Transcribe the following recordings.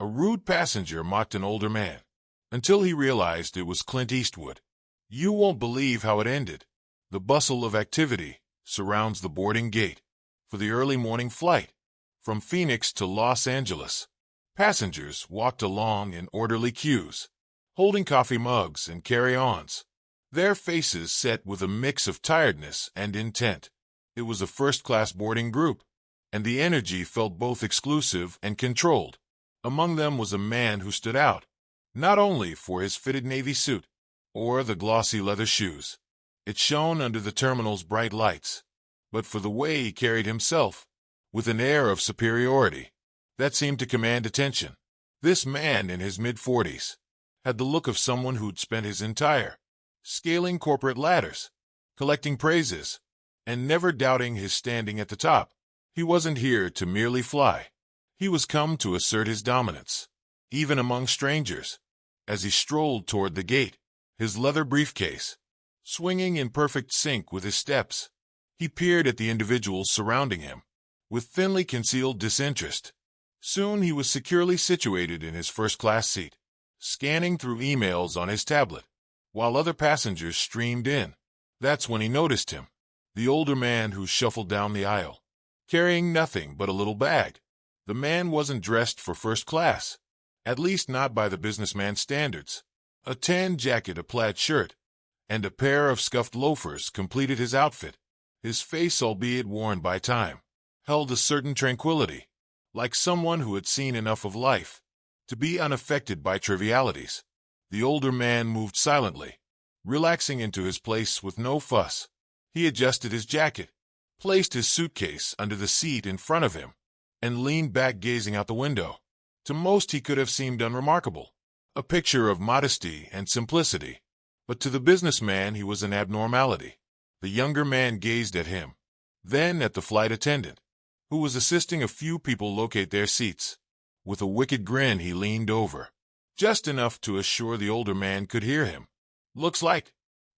A rude passenger mocked an older man, until he realized it was Clint Eastwood. You won't believe how it ended. The bustle of activity surrounds the boarding gate for the early morning flight from Phoenix to Los Angeles. Passengers walked along in orderly queues, holding coffee mugs and carry-ons, their faces set with a mix of tiredness and intent. It was a first-class boarding group, and the energy felt both exclusive and controlled. Among them was a man who stood out, not only for his fitted navy suit or the glossy leather shoes it shone under the terminal's bright lights, but for the way he carried himself, with an air of superiority that seemed to command attention. This man, in his mid-40s, had the look of someone who'd spent his entire scaling corporate ladders, collecting praises, and never doubting his standing at the top. He wasn't here to merely fly. He was come to assert his dominance, even among strangers. As he strolled toward the gate, his leather briefcase swinging in perfect sync with his steps, he peered at the individuals surrounding him with thinly concealed disinterest. Soon he was securely situated in his first-class seat, scanning through emails on his tablet, while other passengers streamed in. That's when he noticed him, the older man who shuffled down the aisle, carrying nothing but a little bag. The man wasn't dressed for first class, at least not by the businessman's standards. A tan jacket, a plaid shirt, and a pair of scuffed loafers completed his outfit. His face, albeit worn by time, held a certain tranquility, like someone who had seen enough of life to be unaffected by trivialities. The older man moved silently, relaxing into his place with no fuss. He adjusted his jacket, placed his suitcase under the seat in front of him, and leaned back, gazing out the window. To most he could have seemed unremarkable, a picture of modesty and simplicity. But to the businessman he was an abnormality. The younger man gazed at him, then at the flight attendant, who was assisting a few people locate their seats. With a wicked grin he leaned over, just enough to assure the older man could hear him. "Looks like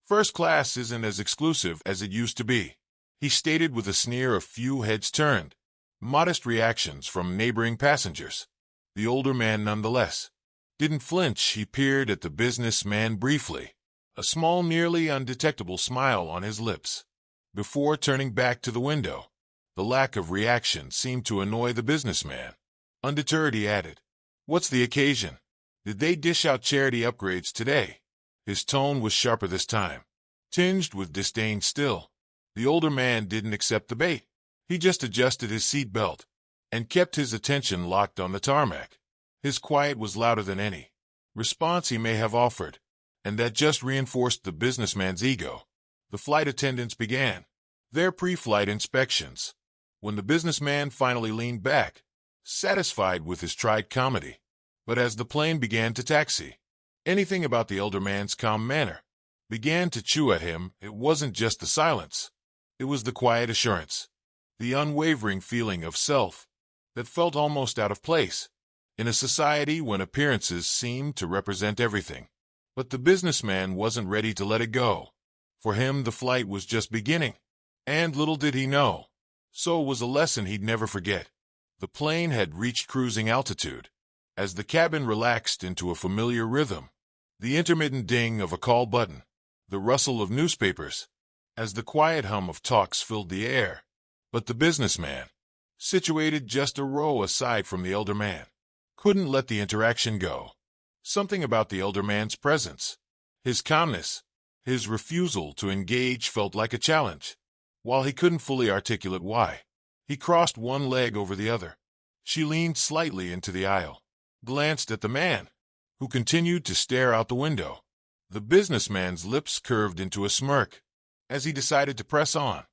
first class isn't as exclusive as it used to be," he stated with a sneer. A few heads turned, modest reactions from neighboring passengers. The older man nonetheless didn't flinch. He peered at the businessman briefly, a small, nearly undetectable smile on his lips, before turning back to the window. The lack of reaction seemed to annoy the businessman. Undeterred, he added, "What's the occasion? Did they dish out charity upgrades today?" His tone was sharper this time, tinged with disdain still. The older man didn't accept the bait. He just adjusted his seat belt and kept his attention locked on the tarmac. His quiet was louder than any response he may have offered, and that just reinforced the businessman's ego. The flight attendants began their pre-flight inspections. When the businessman finally leaned back, satisfied with his tried comedy. But as the plane began to taxi, anything about the elder man's calm manner began to chew at him. It wasn't just the silence. It was the quiet assurance, the unwavering feeling of self that felt almost out of place in a society when appearances seemed to represent everything. But the businessman wasn't ready to let it go. For him, the flight was just beginning, and little did he know, so it was a lesson he'd never forget. The plane had reached cruising altitude. As the cabin relaxed into a familiar rhythm, the intermittent ding of a call button, the rustle of newspapers, as the quiet hum of talks filled the air. But the businessman, situated just a row aside from the elder man, couldn't let the interaction go. Something about the elder man's presence, his calmness, his refusal to engage felt like a challenge. While he couldn't fully articulate why, he crossed one leg over the other. She leaned slightly into the aisle, glanced at the man, who continued to stare out the window. The businessman's lips curved into a smirk as he decided to press on.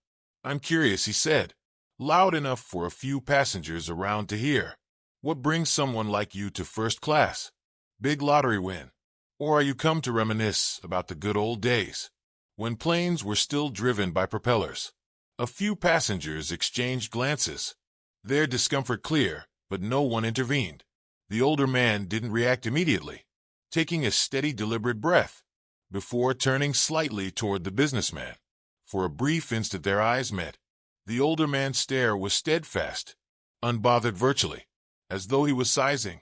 "I'm curious," he said, loud enough for a few passengers around to hear. "What brings someone like you to first class? Big lottery win? Or are you come to reminisce about the good old days when planes were still driven by propellers?" A few passengers exchanged glances, their discomfort clear, but no one intervened. The older man didn't react immediately, taking a steady, deliberate breath before turning slightly toward the businessman. For a brief instant their eyes met. The older man's stare was steadfast, unbothered virtually, as though he was sizing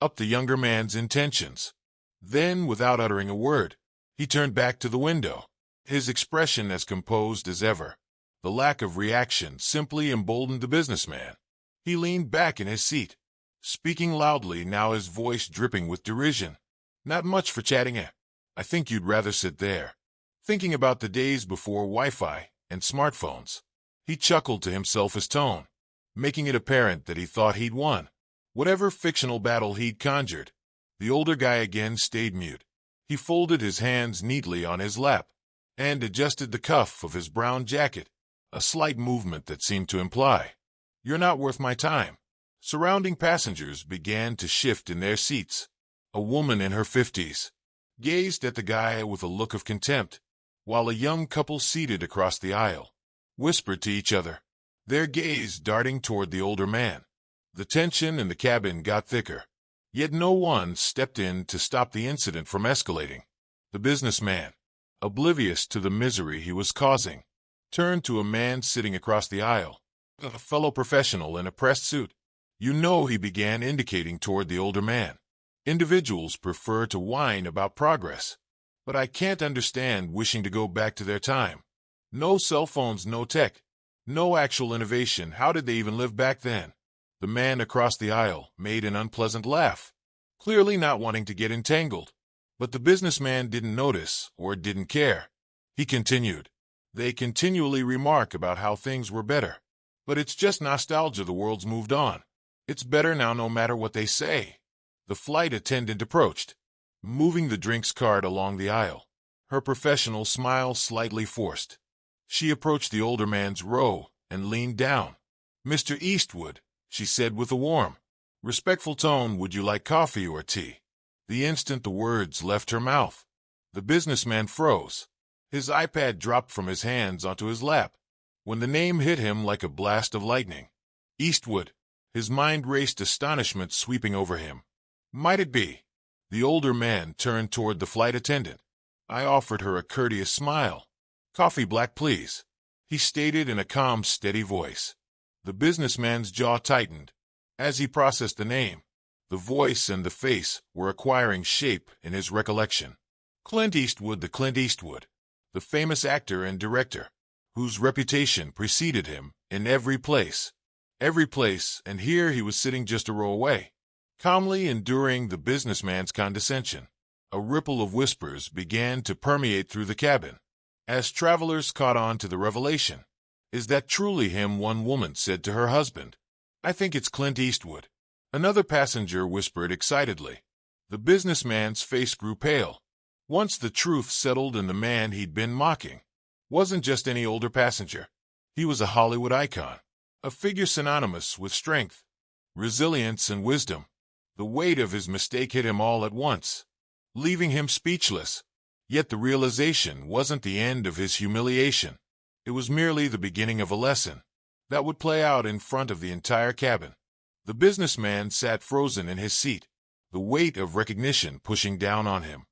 up the younger man's intentions. Then, without uttering a word, he turned back to the window, his expression as composed as ever. The lack of reaction simply emboldened the businessman. He leaned back in his seat, speaking loudly, now his voice dripping with derision. "Not much for chatting, eh? I think you'd rather sit there, thinking about the days before Wi-Fi and smartphones." He chuckled to himself, his tone making it apparent that he thought he'd won whatever fictional battle he'd conjured. The older guy again stayed mute. He folded his hands neatly on his lap and adjusted the cuff of his brown jacket, a slight movement that seemed to imply, "You're not worth my time." Surrounding passengers began to shift in their seats. A woman in her 50s gazed at the guy with a look of contempt, while a young couple seated across the aisle whispered to each other, their gaze darting toward the older man. The tension in the cabin got thicker, yet no one stepped in to stop the incident from escalating. The businessman, oblivious to the misery he was causing, turned to a man sitting across the aisle, a fellow professional in a pressed suit. "You know," he began, indicating toward the older man, "individuals prefer to whine about progress, but I can't understand wishing to go back to their time. No cell phones, no tech, no actual innovation. How did they even live back then?" The man across the aisle made an unpleasant laugh, clearly not wanting to get entangled. But the businessman didn't notice or didn't care. He continued, "They continually remark about how things were better. But it's just nostalgia. The world's moved on. It's better now no matter what they say." The flight attendant approached, moving the drinks cart along the aisle, her professional smile slightly forced. She approached the older man's row and leaned down. "Mr. Eastwood," she said with a warm, respectful tone, "would you like coffee or tea?" The instant the words left her mouth, the businessman froze. His iPad dropped from his hands onto his lap when the name hit him like a blast of lightning. Eastwood. His mind raced, astonishment sweeping over him. Might it be? The older man turned toward the flight attendant. I offered her a courteous smile. "Coffee black, please," he stated in a calm, steady voice. The businessman's jaw tightened as he processed the name. The voice and the face were acquiring shape in his recollection. Clint Eastwood, the Clint Eastwood, the famous actor and director, whose reputation preceded him in every place, and here he was sitting just a row away, calmly enduring the businessman's condescension. A ripple of whispers began to permeate through the cabin as travelers caught on to the revelation. "Is that truly him?" one woman said to her husband. "I think it's Clint Eastwood," another passenger whispered excitedly. The businessman's face grew pale. Once the truth settled, and the man he'd been mocking wasn't just any older passenger. He was a Hollywood icon, a figure synonymous with strength, resilience, and wisdom. The weight of his mistake hit him all at once, leaving him speechless. Yet the realization wasn't the end of his humiliation. It was merely the beginning of a lesson that would play out in front of the entire cabin. The businessman sat frozen in his seat, the weight of recognition pushing down on him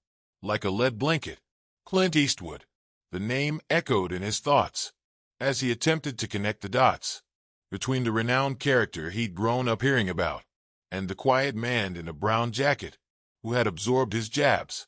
like a lead blanket. Clint Eastwood. The name echoed in his thoughts as he attempted to connect the dots between the renowned character he'd grown up hearing about and the quiet man in a brown jacket who had absorbed his jabs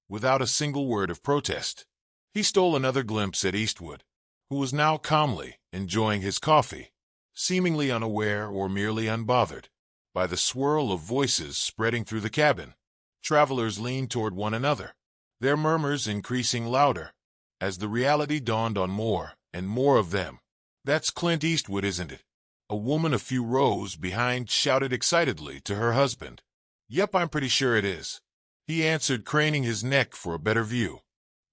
without a single word of protest. He stole another glimpse at Eastwood, who was now calmly enjoying his coffee, seemingly unaware or merely unbothered by the swirl of voices spreading through the cabin. Travelers leaned toward one another, their murmurs increasing louder as the reality dawned on more and more of them. "That's Clint Eastwood, isn't it?" A woman a few rows behind shouted excitedly to her husband. "Yep, I'm pretty sure it is," he answered, craning his neck for a better view.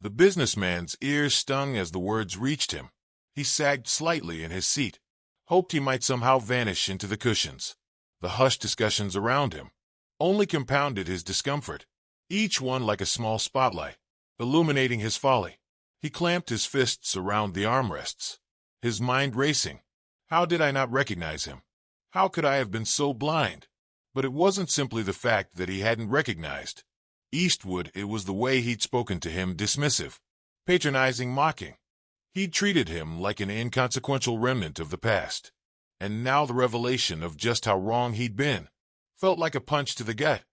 The businessman's ears stung as the words reached him. He sagged slightly in his seat, hoped he might somehow vanish into the cushions. The hushed discussions around him only compounded his discomfort, each one like a small spotlight, illuminating his folly. He clamped his fists around the armrests, his mind racing. How did I not recognize him? How could I have been so blind? But it wasn't simply the fact that he hadn't recognized Eastwood, it was the way he'd spoken to him, dismissive, patronizing, mocking. He'd treated him like an inconsequential remnant of the past. And now the revelation of just how wrong he'd been felt like a punch to the gut.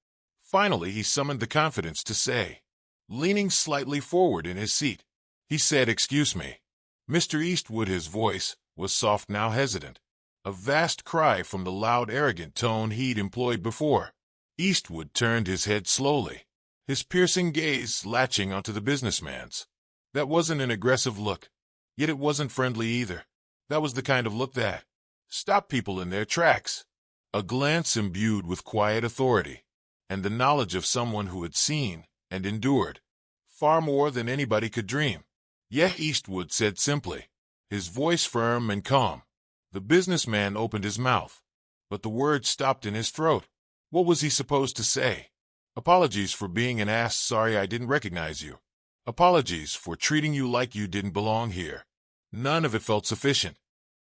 Finally, he summoned the confidence to say, leaning slightly forward in his seat, he said, "Excuse me, Mr. Eastwood." His voice was soft, now hesitant, a vast cry from the loud, arrogant tone he'd employed before. Eastwood turned his head slowly, his piercing gaze latching onto the businessman's. That wasn't an aggressive look, yet it wasn't friendly either. That was the kind of look that stopped people in their tracks. A glance imbued with quiet authority, and the knowledge of someone who had seen and endured far more than anybody could dream. "Yet," Eastwood said simply, his voice firm and calm. The businessman opened his mouth, but the words stopped in his throat. What was he supposed to say? Apologies for being an ass. Sorry I didn't recognize you. Apologies for treating you like you didn't belong here. None of it felt sufficient.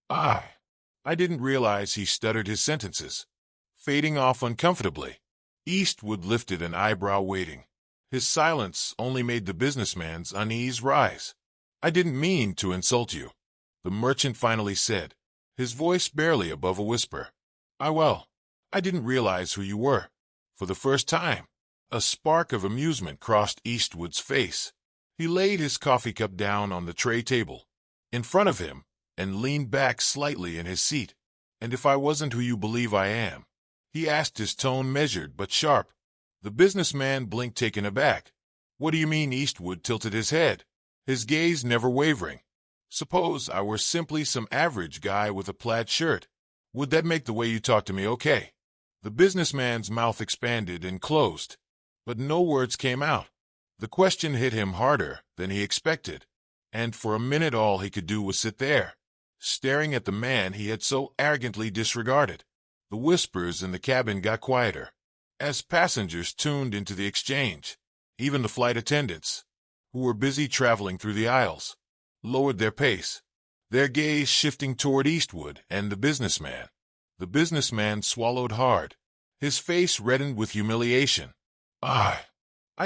I didn't realize. He stuttered, his sentences fading off uncomfortably. Eastwood lifted an eyebrow, waiting. His silence only made the businessman's unease rise. "I didn't mean to insult you," the merchant finally said, his voice barely above a whisper. I didn't realize who you were." For the first time, a spark of amusement crossed Eastwood's face. He laid his coffee cup down on the tray table in front of him and leaned back slightly in his seat. "And if I wasn't who you believe I am?" he asked, his tone measured but sharp. The businessman blinked, taken aback. "What do you mean?" Eastwood tilted his head, his gaze never wavering. "Suppose I were simply some average guy with a plaid shirt. Would that make the way you talk to me okay?" The businessman's mouth expanded and closed, but no words came out. The question hit him harder than he expected, and for a minute all he could do was sit there, staring at the man he had so arrogantly disregarded. The whispers in the cabin got quieter as passengers tuned into the exchange. Even the flight attendants, who were busy traveling through the aisles, lowered their pace, their gaze shifting toward Eastwood and the businessman. The businessman swallowed hard, his face reddened with humiliation. I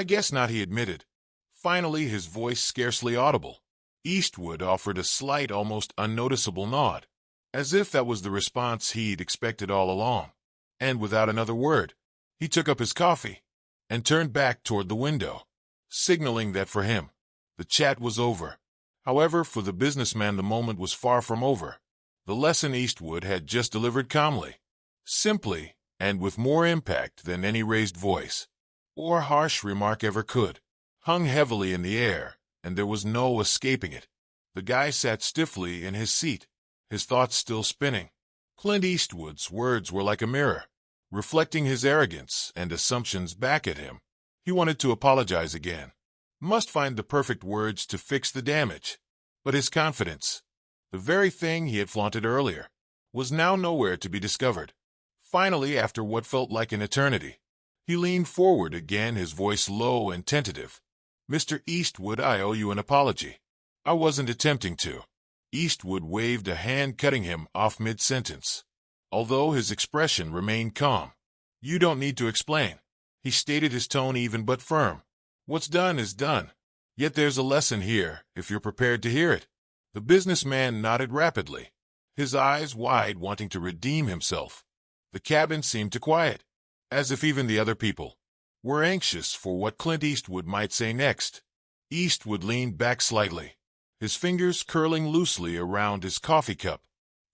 guess not," he admitted, finally, his voice scarcely audible. Eastwood offered a slight, almost unnoticeable nod, as if that was the response he'd expected all along. And without another word, he took up his coffee and turned back toward the window, signaling that for him, the chat was over. However, for the businessman, the moment was far from over. The lesson Eastwood had just delivered calmly, simply, and with more impact than any raised voice or harsh remark ever could, hung heavily in the air, and there was no escaping it. The guy sat stiffly in his seat, his thoughts still spinning. Clint Eastwood's words were like a mirror, reflecting his arrogance and assumptions back at him. He wanted to apologize again, must find the perfect words to fix the damage. But his confidence, the very thing he had flaunted earlier, was now nowhere to be discovered. Finally, after what felt like an eternity, he leaned forward again, his voice low and tentative. "Mr. Eastwood, I owe you an apology. I wasn't attempting to." Eastwood waved a hand, cutting him off mid-sentence, although his expression remained calm. "You don't need to explain," he stated, his tone even but firm. "What's done is done. Yet there's a lesson here, if you're prepared to hear it." The businessman nodded rapidly, his eyes wide, wanting to redeem himself. The cabin seemed to quiet, as if even the other people were anxious for what Clint Eastwood might say next. Eastwood leaned back slightly, his fingers curling loosely around his coffee cup.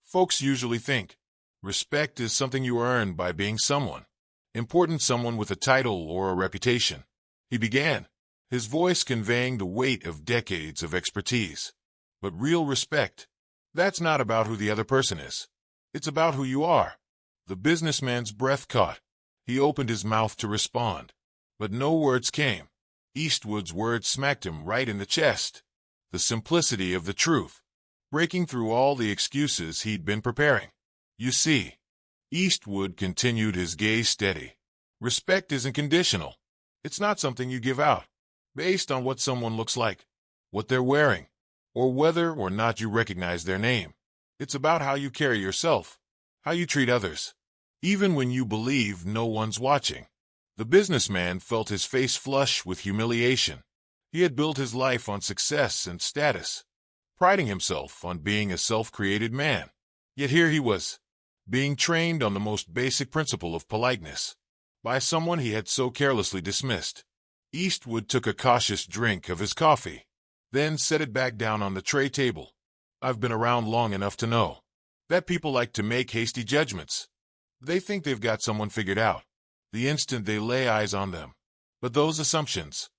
"Folks usually think respect is something you earn by being someone important, someone with a title or a reputation," he began, his voice conveying the weight of decades of expertise. "But real respect, that's not about who the other person is. It's about who you are." The businessman's breath caught. He opened his mouth to respond, but no words came. Eastwood's words smacked him right in the chest. The simplicity of the truth, breaking through all the excuses he'd been preparing. "You see," Eastwood continued, his gaze steady, "respect isn't conditional. It's not something you give out based on what someone looks like, what they're wearing, or whether or not you recognize their name. It's about how you carry yourself, how you treat others, even when you believe no one's watching." The businessman felt his face flush with humiliation. He had built his life on success and status, priding himself on being a self-created man. Yet here he was, being trained on the most basic principle of politeness by someone he had so carelessly dismissed. Eastwood took a cautious drink of his coffee, then set it back down on the tray table. I've been around long enough to know that people like to make hasty judgments. They think they've got someone figured out the instant they lay eyes on them. But those assumptions,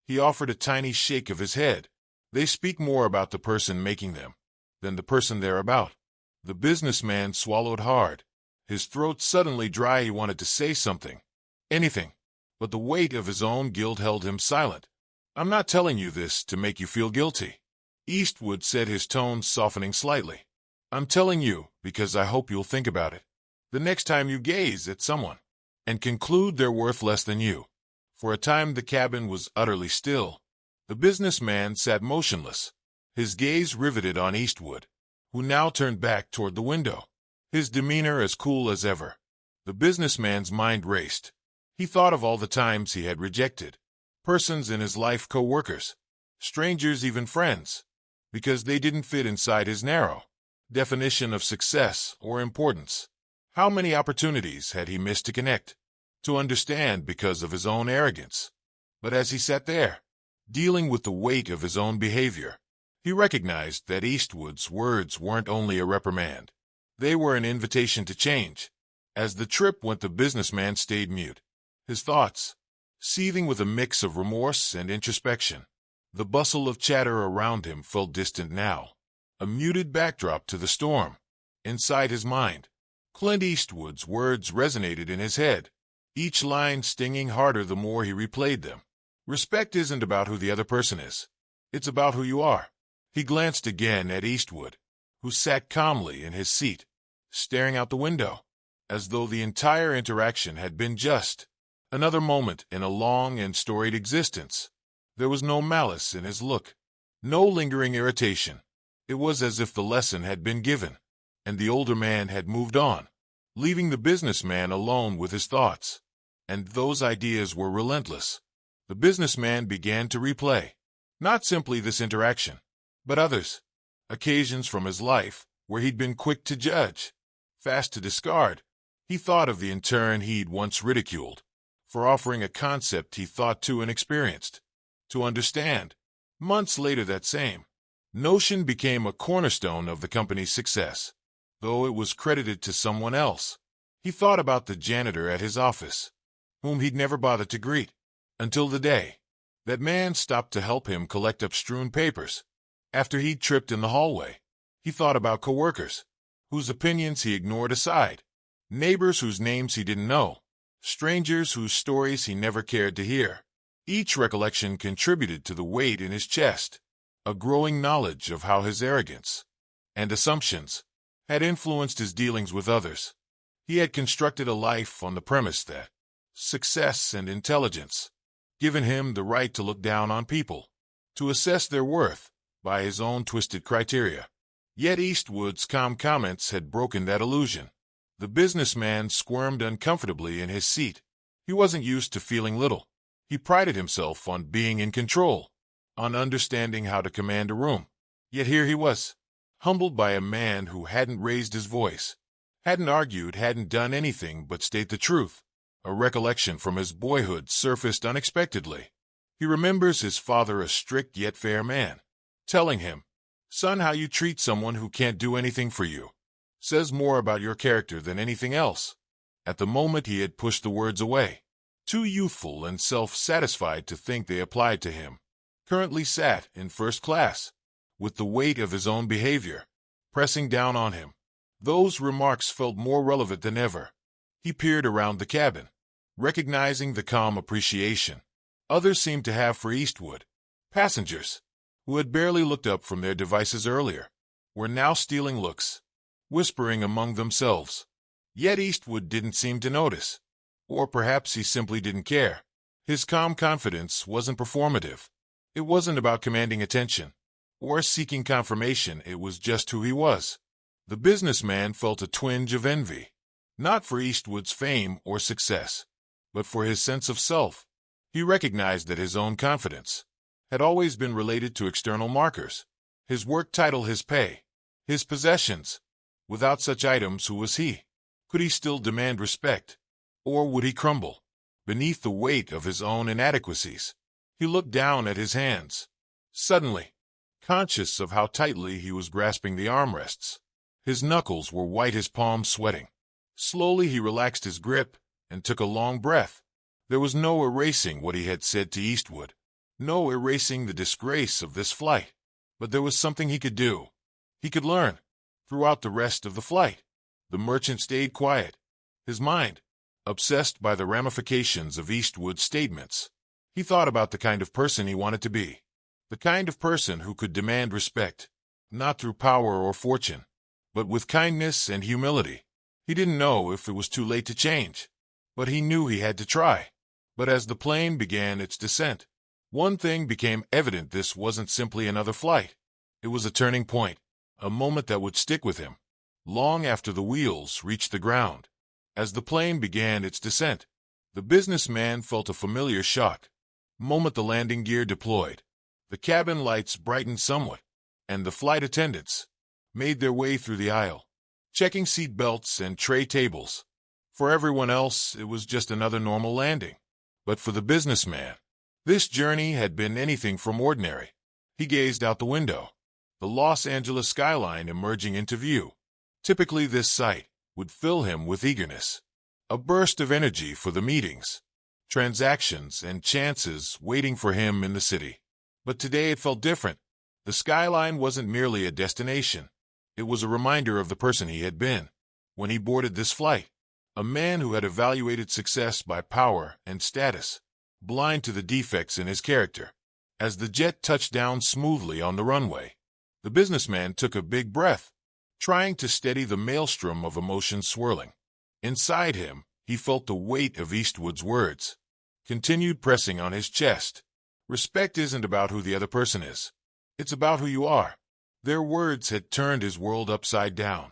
he offered a tiny shake of his head, they speak more about the person making them than the person they're about. The businessman swallowed hard. His throat suddenly dry. He wanted to say something, anything, but the weight of his own guilt held him silent. I'm not telling you this to make you feel guilty, Eastwood said, his tone softening slightly. I'm telling you because I hope you'll think about it the next time you gaze at someone and conclude they're worth less than you. For a time the cabin was utterly still. The businessman sat motionless, his gaze riveted on Eastwood, who now turned back toward the window, his demeanor as cool as ever. The businessman's mind raced. He thought of all the times he had rejected persons in his life, co-workers, strangers, even friends, because they didn't fit inside his narrow definition of success or importance. How many opportunities had he missed to connect, to understand because of his own arrogance? But as he sat there, dealing with the weight of his own behavior, he recognized that Eastwood's words weren't only a reprimand. They were an invitation to change. As the trip went, the businessman stayed mute, his thoughts seething with a mix of remorse and introspection. The bustle of chatter around him felt distant now, a muted backdrop to the storm. Inside his mind, Clint Eastwood's words resonated in his head, each line stinging harder the more he replayed them. Respect isn't about who the other person is. It's about who you are. He glanced again at Eastwood, who sat calmly in his seat, staring out the window, as though the entire interaction had been just another moment in a long and storied existence. There was no malice in his look, no lingering irritation. It was as if the lesson had been given, and the older man had moved on, leaving the businessman alone with his thoughts. And those ideas were relentless. The businessman began to replay, not simply this interaction, but others, occasions from his life where he'd been quick to judge, fast to discard. He thought of the intern he'd once ridiculed for offering a concept he thought too inexperienced to understand. Months later, that same notion became a cornerstone of the company's success, though it was credited to someone else. He thought about the janitor at his office, whom he'd never bothered to greet, until the day that man stopped to help him collect up strewn papers after he'd tripped in the hallway. He thought about coworkers whose opinions he ignored aside, neighbors whose names he didn't know, strangers whose stories he never cared to hear. Each recollection contributed to the weight in his chest, a growing knowledge of how his arrogance and assumptions had influenced his dealings with others. He had constructed a life on the premise that success and intelligence given him the right to look down on people, to assess their worth by his own twisted criteria. Yet Eastwood's calm comments had broken that illusion. The businessman squirmed uncomfortably in his seat. He wasn't used to feeling little. He prided himself on being in control, on understanding how to command a room. Yet here he was, humbled by a man who hadn't raised his voice, hadn't argued, hadn't done anything but state the truth. A recollection from his boyhood surfaced unexpectedly. He remembers his father, a strict yet fair man, telling him, "Son, how you treat someone who can't do anything for you says more about your character than anything else." At the moment he had pushed the words away, too youthful and self-satisfied to think they applied to him. Currently sat in first class, with the weight of his own behavior pressing down on him. Those remarks felt more relevant than ever. He peered around the cabin, recognizing the calm appreciation others seemed to have for Eastwood. Passengers, who had barely looked up from their devices earlier, were now stealing looks, whispering among themselves. Yet Eastwood didn't seem to notice. Or perhaps he simply didn't care. His calm confidence wasn't performative. It wasn't about commanding attention or seeking confirmation. It was just who he was. The businessman felt a twinge of envy, not for Eastwood's fame or success, but for his sense of self. He recognized that his own confidence had always been related to external markers, his work title, his pay, his possessions. Without such items, who was he? Could he still demand respect? Or would he crumble? beneath the weight of his own inadequacies. He looked down at his hands. Suddenly, conscious of how tightly he was grasping the armrests, his knuckles were white, his palms sweating. Slowly he relaxed his grip and took a long breath. There was no erasing what he had said to Eastwood, no erasing the disgrace of this flight. But there was something he could do. He could learn. Throughout the rest of the flight, the merchant stayed quiet, his mind obsessed by the ramifications of Eastwood's statements. He thought about the kind of person he wanted to be, the kind of person who could demand respect, not through power or fortune, but with kindness and humility. He didn't know if it was too late to change, but he knew he had to try. But as the plane began its descent, one thing became evident: this wasn't simply another flight. It was a turning point, a moment that would stick with him long after the wheels reached the ground. As the plane began its descent, the businessman felt a familiar shock. The moment the landing gear deployed, the cabin lights brightened somewhat, and the flight attendants made their way through the aisle, checking seat belts and tray tables. For everyone else, it was just another normal landing. But for the businessman, this journey had been anything from ordinary. He gazed out the window, the Los Angeles skyline emerging into view. Typically, this sight would fill him with eagerness, a burst of energy for the meetings, transactions, and chances waiting for him in the city. But today it felt different. The skyline wasn't merely a destination. It was a reminder of the person he had been when he boarded this flight, a man who had evaluated success by power and status, blind to the defects in his character. As the jet touched down smoothly on the runway, the businessman took a big breath, trying to steady the maelstrom of emotions swirling. Inside him, he felt the weight of Eastwood's words, continued pressing on his chest. Respect isn't about who the other person is. It's about who you are. Their words had turned his world upside down,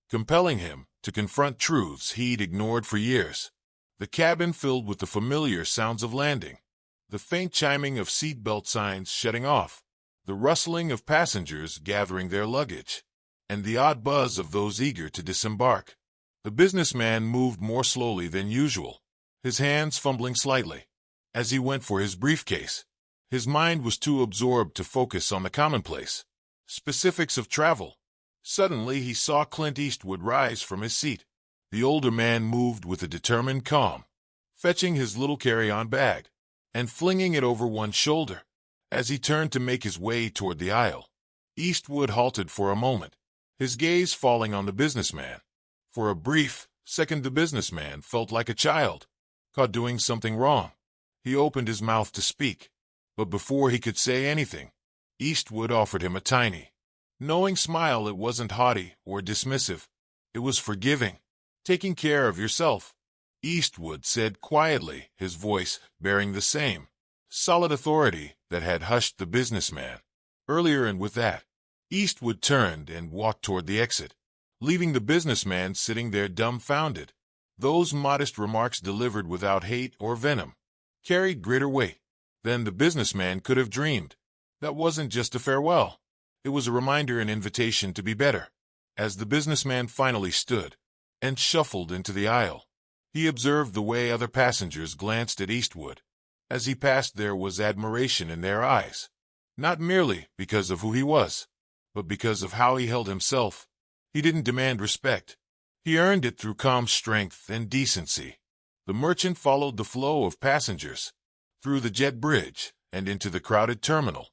compelling him to confront truths he'd ignored for years. The cabin filled with the familiar sounds of landing, the faint chiming of seatbelt signs shutting off, the rustling of passengers gathering their luggage, and the odd buzz of those eager to disembark. The businessman moved more slowly than usual, his hands fumbling slightly as he went for his briefcase. His mind was too absorbed to focus on the commonplace specifics of travel. Suddenly he saw Clint Eastwood rise from his seat. The older man moved with a determined calm, fetching his little carry-on bag and flinging it over one shoulder. As he turned to make his way toward the aisle, Eastwood halted for a moment, his gaze falling on the businessman. For a brief second, the businessman felt like a child caught doing something wrong. He opened his mouth to speak, but before he could say anything, Eastwood offered him a tiny, knowing smile. It wasn't haughty or dismissive. It was forgiving. "Taking care of yourself," Eastwood said quietly, his voice bearing the same solid authority that had hushed the businessman earlier. And with that, Eastwood turned and walked toward the exit, leaving the businessman sitting there dumbfounded. Those modest remarks, delivered without hate or venom, carried greater weight than the businessman could have dreamed. That wasn't just a farewell. It was a reminder, an invitation to be better. As the businessman finally stood and shuffled into the aisle, he observed the way other passengers glanced at Eastwood. As he passed, there was admiration in their eyes, not merely because of who he was, but because of how he held himself. He didn't demand respect. He earned it through calm strength and decency. The merchant followed the flow of passengers through the jet bridge and into the crowded terminal.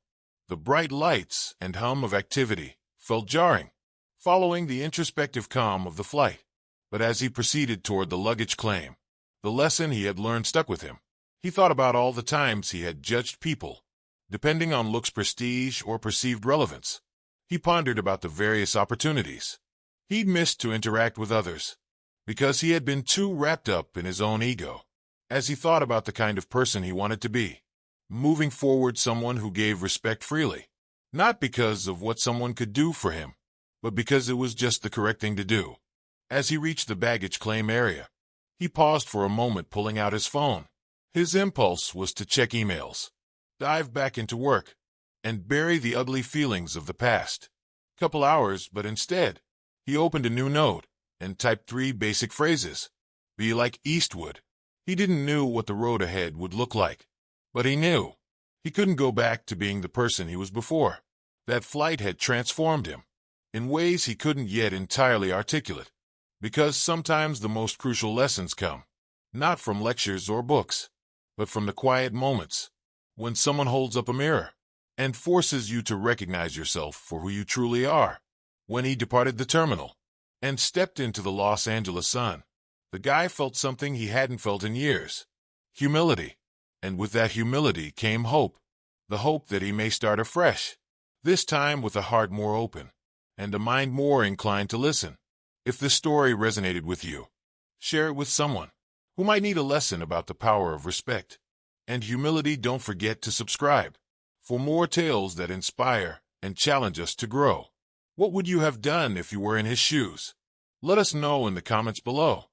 The bright lights and hum of activity felt jarring, following the introspective calm of the flight. But as he proceeded toward the luggage claim, the lesson he had learned stuck with him. He thought about all the times he had judged people, depending on looks, prestige, or perceived relevance. He pondered about the various opportunities he'd missed to interact with others, because he had been too wrapped up in his own ego. As he thought about the kind of person he wanted to be, moving forward, someone who gave respect freely, not because of what someone could do for him, but because it was just the correct thing to do. As he reached the baggage claim area, he paused for a moment, pulling out his phone. His impulse was to check emails, dive back into work, and bury the ugly feelings of the past couple hours, but instead, he opened a new note and typed 3 basic phrases. "Be like Eastwood." He didn't know what the road ahead would look like, but he knew he couldn't go back to being the person he was before. That flight had transformed him in ways he couldn't yet entirely articulate, because sometimes the most crucial lessons come not from lectures or books, but from the quiet moments when someone holds up a mirror and forces you to recognize yourself for who you truly are. When he departed the terminal and stepped into the Los Angeles sun, the guy felt something he hadn't felt in years: humility. And with that humility came hope, the hope that he may start afresh, this time with a heart more open and a mind more inclined to listen. If this story resonated with you, share it with someone who might need a lesson about the power of respect and humility. Don't forget to subscribe for more tales that inspire and challenge us to grow. What would you have done if you were in his shoes? Let us know in the comments below.